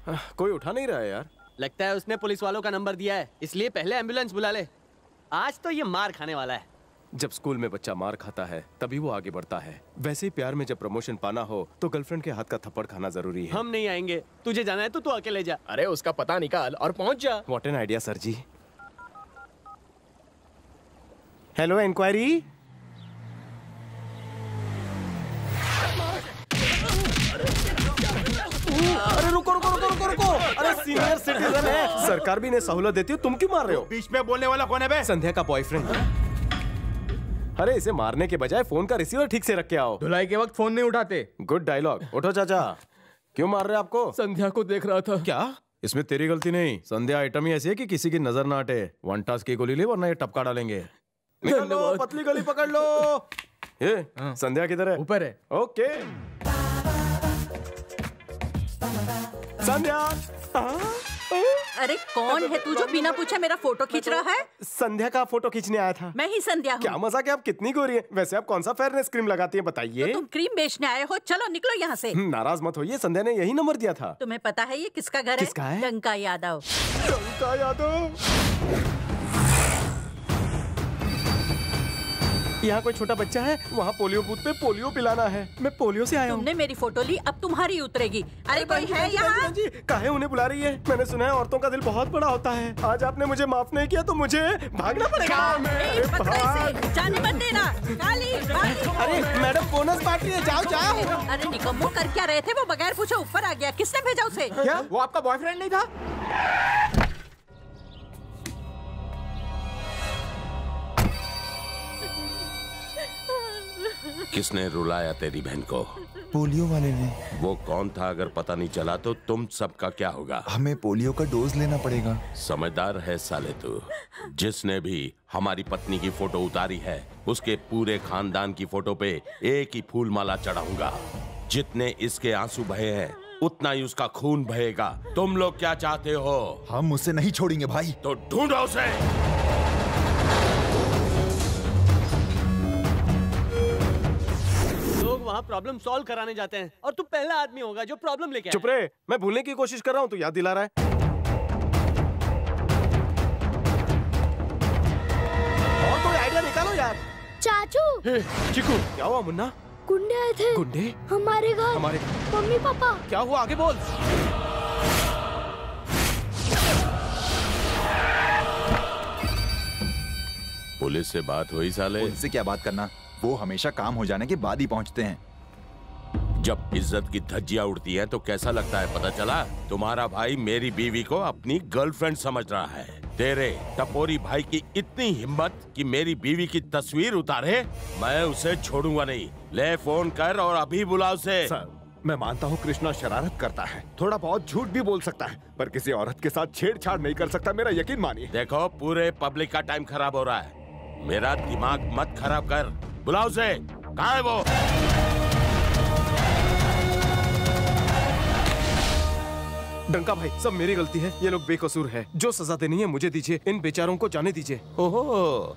कोई उठा नहीं रहा है यार। लगता है उसने पुलिस वालों का नंबर दिया है, इसलिए पहले एम्बुलेंस बुला ले। आज तो ये मार खाने वाला है। जब स्कूल में बच्चा मार खाता है तभी वो आगे बढ़ता है। वैसे ही प्यार में जब प्रमोशन पाना हो तो गर्लफ्रेंड के हाथ का थप्पड़ खाना जरूरी है। हम नहीं आएंगे, तुझे जाना है तो तू अकेले जा। अरे उसका पता निकाल और पहुंच जा। What an idea sir ji. Hello enquiry. अरे रुको रुको रुको रुको रुको। अरे सीनियर सिटीजन है, सरकार भी इन्हें सहूलत देती है, तुम क्यों मार रहे हो? बीच में बोलने वाला कौन है बे? संध्या का बॉयफ्रेंड। अरे इसे मारने के बजाय फोन का रिसीवर ठीक से रख के आओ। धुलाई के वक्त फोन नहीं उठाते। Good dialogue. उठो चाचा। क्यों मार रहे आपको? संध्या को देख रहा था। क्या? इसमें तेरी गलती नहीं। संध्या आइटम ही ऐसी है कि किसी की नजर ना हटे। वन टास्क की गोली ले वरना ये टपका डालेंगे। निकल लो, पतली गली पकड़ लो। ये संध्या किधर है? ऊपर है। ओके संध्या। अरे कौन है तू जो बिना पूछे मेरा फोटो खींच रहा है? संध्या का फोटो खींचने आया था। मैं ही संध्या हूँ। क्या मजाक है, आप कितनी गोरी हैं। वैसे आप कौन सा फेयरनेस क्रीम लगाती हैं बताइए? तो तुम क्रीम बेचने आए हो, चलो निकलो यहाँ से। नाराज मत होइए, संध्या ने यही नंबर दिया था। तुम्हें पता है ये किसका घर है? किसका है? डंका यादव। डंका यादव। यहाँ कोई छोटा बच्चा है, वहाँ पोलियो बूथ पे पोलियो पिलाना है। मैं पोलियो से आया हूँ। तुमने मेरी फोटो ली, अब तुम्हारी उतरेगी। अरे कोई है यहाँ? काहे उन्हें बुला रही है? मैंने सुना है औरतों का दिल बहुत बड़ा होता है। आज आपने मुझे माफ नहीं किया तो मुझे भागना पड़ेगा। जाने मत देना। काली, अरे मैडम बोनस पार्टी है, जाओ जाओ। अरे निकम्मो कर क्या रहे थे? वो बगैर पूछे ऊपर आ गया, किसने भेजा उसे? क्या वो आपका बॉयफ्रेंड नहीं था? किसने रुलाया तेरी बहन को? पोलियो वाले ने। वो कौन था अगर पता नहीं चला तो तुम सबका क्या होगा? हमें पोलियो का डोज लेना पड़ेगा। समझदार है साले तू। जिसने भी हमारी पत्नी की फोटो उतारी है उसके पूरे खानदान की फोटो पे एक ही फूल माला चढ़ाऊंगा। जितने इसके आंसू बहे हैं उतना ही उसका खून बहेगा। तुम लोग क्या चाहते हो? हम उसे नहीं छोड़ेंगे भाई। तो ढूंढो उसे। वहाँ प्रॉब्लम सॉल्व कराने जाते हैं और तू पहला आदमी होगा जो प्रॉब्लम लेके आया। चुप रहे, मैं भूलने की कोशिश कर रहा हूँ, तू याद दिला रहा है। और कोई आइडिया निकालो यार। चाचू। चिकू क्या हुआ? मुन्ना गुंडे आए थे। गुंडे? हमारे घर। हमारे मम्मी पापा। क्या हुआ आगे बोल। पुलिस से बात हुई साले? उनसे क्या बात करना, वो हमेशा काम हो जाने के बाद ही पहुंचते हैं। जब इज्जत की धज्जियां उड़ती हैं तो कैसा लगता है पता चला? तुम्हारा भाई मेरी बीवी को अपनी गर्लफ्रेंड समझ रहा है। तेरे टपोरी भाई की इतनी हिम्मत कि मेरी बीवी की तस्वीर उतारे? मैं उसे छोड़ूंगा नहीं। ले फोन कर और अभी बुला उसे। मैं मानता हूँ कृष्णा शरारत करता है, थोड़ा बहुत झूठ भी बोल सकता है, पर किसी औरत के साथ छेड़छाड़ नहीं कर सकता, मेरा यकीन मानिए। देखो पूरे पब्लिक का टाइम खराब हो रहा है, मेरा दिमाग मत खराब कर। बुलाओ उसे। कहाँ है वो? डंका भाई सब मेरी गलती है, ये लोग बेकसूर है। जो सजा देनी है मुझे दीजिए, इन बेचारों को जाने दीजिए। ओहो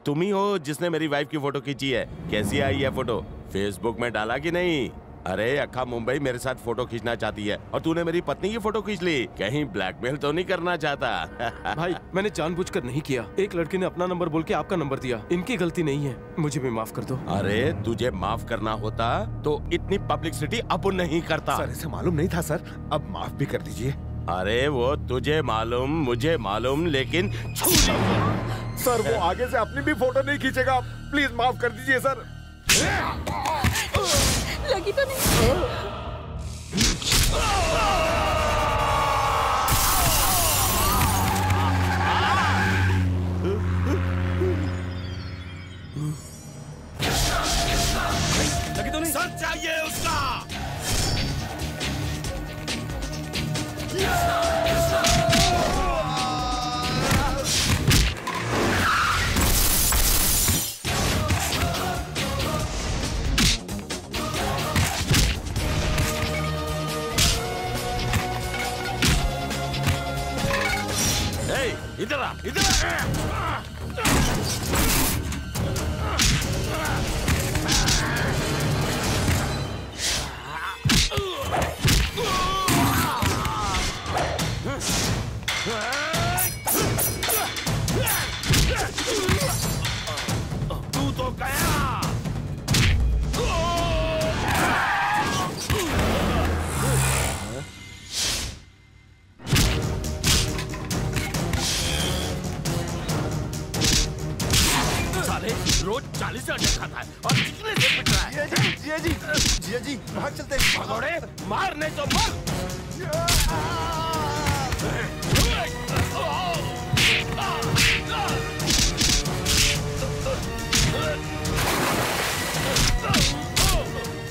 तुम ही हो जिसने मेरी वाइफ की फोटो खींची है। कैसी आई है फोटो? फेसबुक में डाला कि नहीं? अरे अक्खा मुंबई मेरे साथ फोटो खींचना चाहती है और तूने मेरी पत्नी की फोटो खींच ली। कहीं ब्लैकमेल तो नहीं करना चाहता? भाई मैंने जानबूझकर नहीं किया, एक लड़की ने अपना नंबर बोल के आपका नंबर दिया। इनकी गलती नहीं है, मुझे भी माफ कर दो। अरे तुझे माफ करना होता तो इतनी पब्लिसिटी अब नहीं करता। सर इसे मालूम नहीं था सर, अब माफ भी कर दीजिए। अरे वो तुझे मालूम मुझे मालूम, लेकिन सर वो आगे से अपनी भी फोटो नहीं खींचेगा, प्लीज माफ कर दीजिए सर। लगी तो नहीं? लगी तो नहीं? सर चाहिए उसका। इधर आ, इधर आ। जीजा जी भाग चलते हैं। भगोड़े मारने तो मर।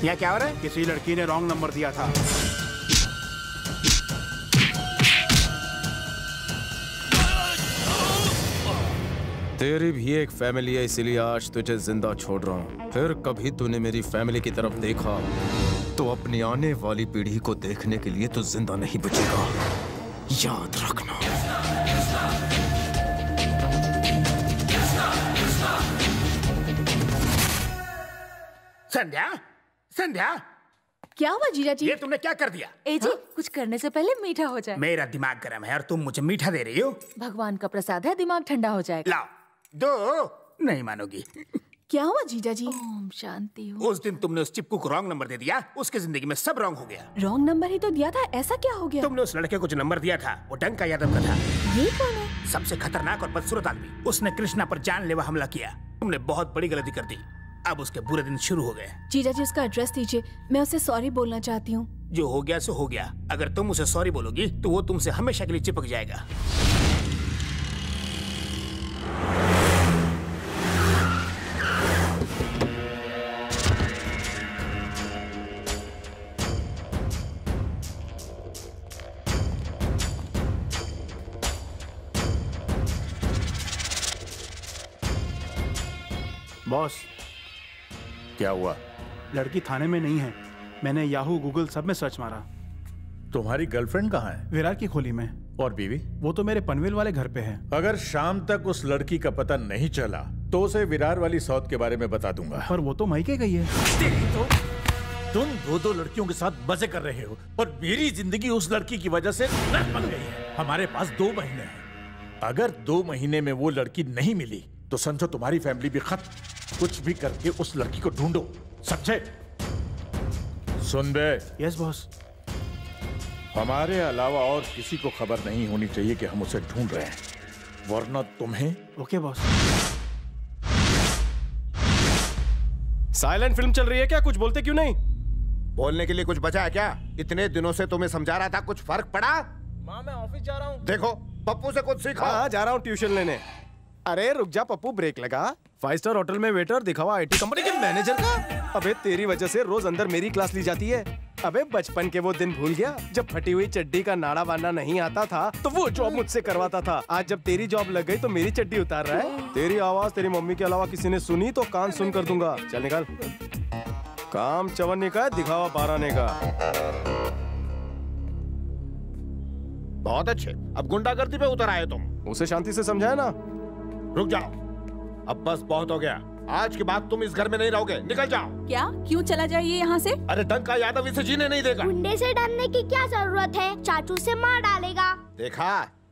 यहाँ क्या हो रहा है? किसी लड़की ने रॉन्ग नंबर दिया था। तेरी भी एक फैमिली है, इसीलिए आज तुझे जिंदा छोड़ रहा हूँ। फिर कभी तूने मेरी फैमिली की तरफ देखा तो अपनी आने वाली पीढ़ी को देखने के लिए तू जिंदा नहीं बचेगा, याद रखना। संध्या, संध्या, क्या हुआ जीजा जी? ये तुमने क्या कर दिया? ए जी, कुछ करने से पहले मीठा हो जाए। मेरा दिमाग गर्म है और तुम मुझे मीठा दे रही हो। भगवान का प्रसाद है, दिमाग ठंडा हो जाएगा। लाओ, दो। नहीं मानोगी। क्या हुआ जीजा जी? ओम शांति हो। उस दिन तुमने उस चिपकू को रॉन्ग नंबर दे दिया, उसकी जिंदगी में सब रॉन्ग हो गया। रॉन्ग नंबर ही तो दिया था, ऐसा क्या हो गया? तुमने उस लड़के को जो नंबर दिया था वो डंका यादव का था। ये कौन है? सबसे खतरनाक और बदसूरत आदमी। उसने कृष्णा पर जानलेवा हमला किया। तुमने बहुत बड़ी गलती कर दी। अब उसके बुरे दिन शुरू हो गए। जीजा जी उसका एड्रेस दीजिए, मैं उसे सॉरी बोलना चाहती हूँ। जो हो गया सो हो गया। अगर तुम उसे सॉरी बोलोगी तो वो तुमसे हमेशा के लिए चिपक जाएगा। बॉस, क्या हुआ? लड़की थाने में नहीं है। मैंने याहू गूगल सब में सर्च मारा। तुम्हारी गर्लफ्रेंड कहाँ है? विरार की खोली में। और बीवी? वो तो मेरे पनवेल वाले घर पे है। अगर शाम तक उस लड़की का पता नहीं चला तो उसे विरार वाली सौत के बारे में बता दूंगा। पर वो तो मईके गई है। तुम दो लड़कियों के साथ मजे कर रहे हो और मेरी जिंदगी उस लड़की की वजह से नर्क बन गई है। हमारे पास 2 महीने हैं। अगर 2 महीने में वो लड़की नहीं मिली तो समझो तुम्हारी फैमिली भी खत्म। कुछ भी करके उस लड़की को ढूंढो, समझे? सुन बे। Yes boss. हमारे अलावा और किसी को खबर नहीं होनी चाहिए कि हम उसे ढूंढ रहे हैं, वरना तुम्हें। Okay boss. साइलेंट फिल्म चल रही है क्या? कुछ बोलते क्यों नहीं? बोलने के लिए कुछ बचा है क्या? इतने दिनों से तुम्हें समझा रहा था, कुछ फर्क पड़ा? माँ मैं ऑफिस जा रहा हूँ। देखो पप्पू से कुछ सीखो। हाँ जा रहा हूँ ट्यूशन लेने। अरे रुक जा पप्पू, ब्रेक लगा। 5 स्टार होटल में वेटर दिखावा आईटी कंपनी के मैनेजर का। अबे तेरी वजह से रोज अंदर मेरी क्लास ली जाती है। अबे बचपन के वो दिन भूल गया जब फटी हुई चड्डी का नाड़ा बांधना नहीं आता था तो वो जॉब मुझसे करवाता था। आज जब तेरी जॉब लग गई तो मेरी चड्डी उतार रहा है। तेरी आवाज तेरी मम्मी के अलावा किसी ने सुनी तो कान सुन कर दूंगा। चल निकल। काम चवन्ने का, दिखावा 12 का। बहुत अच्छे, अब गुंडागर्दी पे उतर आए तुम। उसे शांति से समझाया ना। रुक जाओ, अब बस बहुत हो गया। आज के बाद तुम इस घर में नहीं रहोगे, निकल जाओ। क्या? क्यों चला जाइए यहाँ से? अरे डंका यादव इसे जीने नहीं देगा। गुंडे से डरने की क्या जरूरत है? चाचू से मार डालेगा। देखा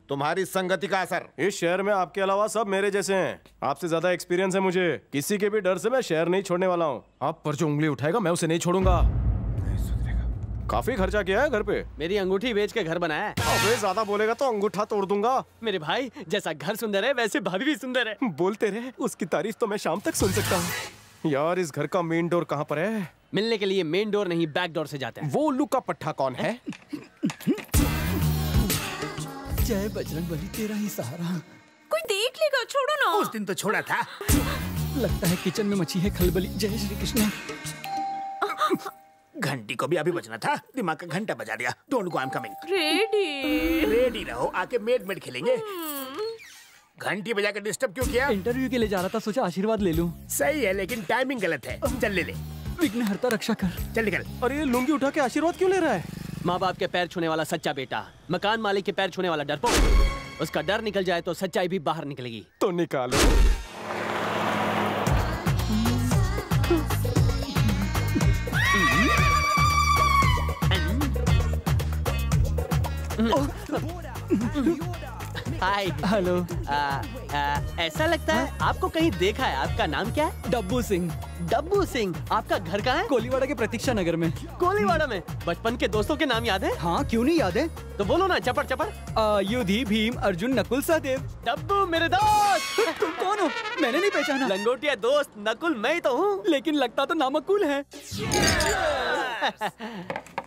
तुम्हारी संगति का असर। इस शहर में आपके अलावा सब मेरे जैसे हैं। आपसे ज्यादा एक्सपीरियंस है मुझे। किसी के भी डर से मैं शहर नहीं छोड़ने वाला हूँ। आप पर जो उंगली उठाएगा मैं उसे नहीं छोड़ूंगा। काफी खर्चा किया है घर पे। मेरी अंगूठी बेच के घर बनाया है। अबे ज्यादा बोलेगा तो अंगूठा तोड़ दूंगा। मेरे भाई जैसा घर सुंदर है वैसे भाभी भी सुंदर है। बोलते रहे, उसकी तारीफ तो मैं शाम तक सुन सकता हूँ। यार इस घर का मेन डोर कहाँ पर है? मिलने के लिए मेन डोर नहीं बैक डोर से जाते हैं। वो उल्लू का पट्टा कौन है? जय बजरंगबली तेरा ही सहारा। कोई देख लेगा, छोड़ो ना। उस दिन तो छोड़ा था। लगता है किचन में मची है खलबली। जय श्री कृष्ण। घंटी को भी अभी बजना था, दिमाग का घंटा बजा दिया। Don't go, I am coming. Ready ready रहो, आके मेड खेलेंगे। घंटी बजा के डिस्टर्ब क्यों किया? इंटरव्यू के लिए जा रहा था, सोचा आशीर्वाद ले लूं। सही है लेकिन टाइमिंग गलत है। चल ले ले। विघ्नहर्ता रक्षा कर। चल निकल। और ये लुंगी उठा के आशीर्वाद क्यों ले रहा है? माँ बाप के पैर छूने वाला सच्चा बेटा, मकान मालिक के पैर छूने वाला डरपोक। उसका डर निकल जाए तो सच्चाई भी बाहर निकलेगी। तो निकालो। हाय। हेलो। ऐसा लगता है आपको कहीं देखा है। आपका नाम क्या है? डब्बू सिंह। डब्बू सिंह, आपका घर कहाँ है? कोलीवाड़ा के प्रतीक्षा नगर में। कोलीवाड़ा में? बचपन के दोस्तों के नाम याद है? हाँ, क्यों नहीं याद है? तो बोलो ना, चपड़ चपड़। युधि, भीम, अर्जुन, नकुल, सहदेव। डब्बू मेरे दोस्त। तुम कौन हो? मैंने नहीं पहचाना। लंगोटिया दोस्त नकुल मैं ही तो हूँ। लेकिन लगता तो नामकुल है।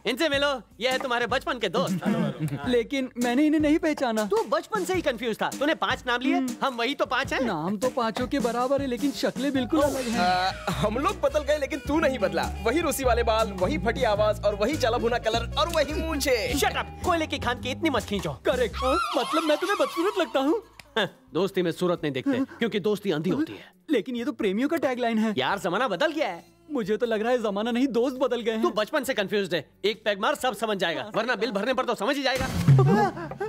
इनसे मिलो, ये है तुम्हारे बचपन के दोस्त। लेकिन मैंने इन्हें नहीं पहचाना। तू बचपन से ही कंफ्यूज था। तूने 5 नाम लिए, हम वही तो 5 हैं। नाम तो 5 के बराबर है, लेकिन शक्लें बिल्कुल अलग हैं। हम लोग बदल गए लेकिन तू नहीं बदला। वही रूसी वाले बाल, वही फटी आवाज और वही जला भुना कलर और वही मूंछें। शट अप, कोयले की खान की इतनी मत खींचो। करेक्ट, मतलब मैं तुम्हें बदसूरत लगता हूँ? दोस्ती में सूरत नहीं देखते, क्योंकि दोस्ती अंधी होती है। लेकिन ये तो प्रेमियों का टैगलाइन है। यार जमाना बदल गया है। मुझे तो लग रहा है जमाना नहीं, दोस्त बदल गए हैं। तू बचपन से कंफ्यूज्ड है। एक पैग मार सब समझ जाएगा, वरना बिल भरने पर तो समझ ही जाएगा।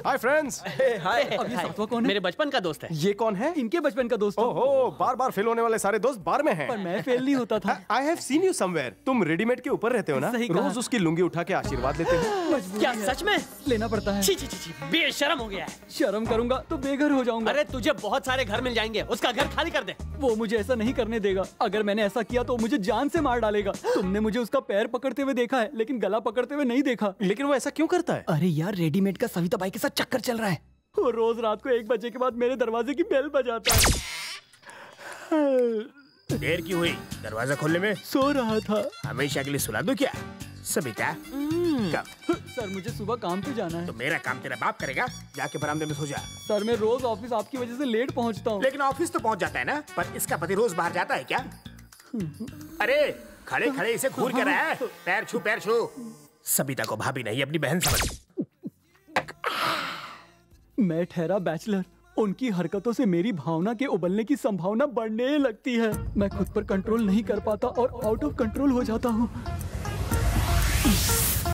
Hi friends. हाय। अब ये सत्वा कौन है? मेरे बचपन का दोस्त है। ये कौन है? इनके बचपन का दोस्त। ओहो, बार-बार फेल होने वाले सारे दोस्त बार में हैं। पर मैं फेल नहीं होता था। I have seen you somewhere. तुम रेडीमेड के ऊपर रहते हो ना? रोज उसकी लुंगी उठा के आशीर्वाद लेते हो। क्या सच में? लेना पड़ता है। छी छी छी, बेशर्म हो गया है। शर्म करूंगा तो बेघर हो जाऊंगा। अरे तुझे बहुत सारे घर मिल जाएंगे, उसका घर खाली कर दे। वो मुझे ऐसा नहीं करने देगा। अगर मैंने ऐसा किया तो मुझे जान से मार डालेगा। तुमने मुझे उसका पैर पकड़ते हुए देखा है, लेकिन गला पकड़ते हुए नहीं देखा। लेकिन वो ऐसा क्यों करता है? अरे यार, रेडीमेड का सविता बाई के साथ चक्कर चल रहा है। वो रोज रात को 1 बजे के बाद मेरे दरवाजे की बेल बजाता है। देर क्यों हुई दरवाजा खोलने में? सो रहा था। हमेशा के लिए सुला दूं क्या सविता? सर मुझे सुबह काम पे जाना है। तो मेरा काम तेरा बाप करेगा, जाके बरामदे में सो जा। सर मैं रोज ऑफिस आपकी वजह से लेट पहुंचता हूँ। लेकिन ऑफिस तो पहुंच जाता है ना, पर इसका पति रोज बाहर जाता है क्या? अरे खड़े खड़े इसे घूर कर रहा है। पैर छू पैर छू। सबिता को भाभी नहीं अपनी बहन समझ। मैं ठहरा बैचलर, उनकी हरकतों से मेरी भावना के उबलने की संभावना बढ़ने लगती है। मैं खुद पर कंट्रोल नहीं कर पाता और आउट ऑफ कंट्रोल हो जाता हूँ।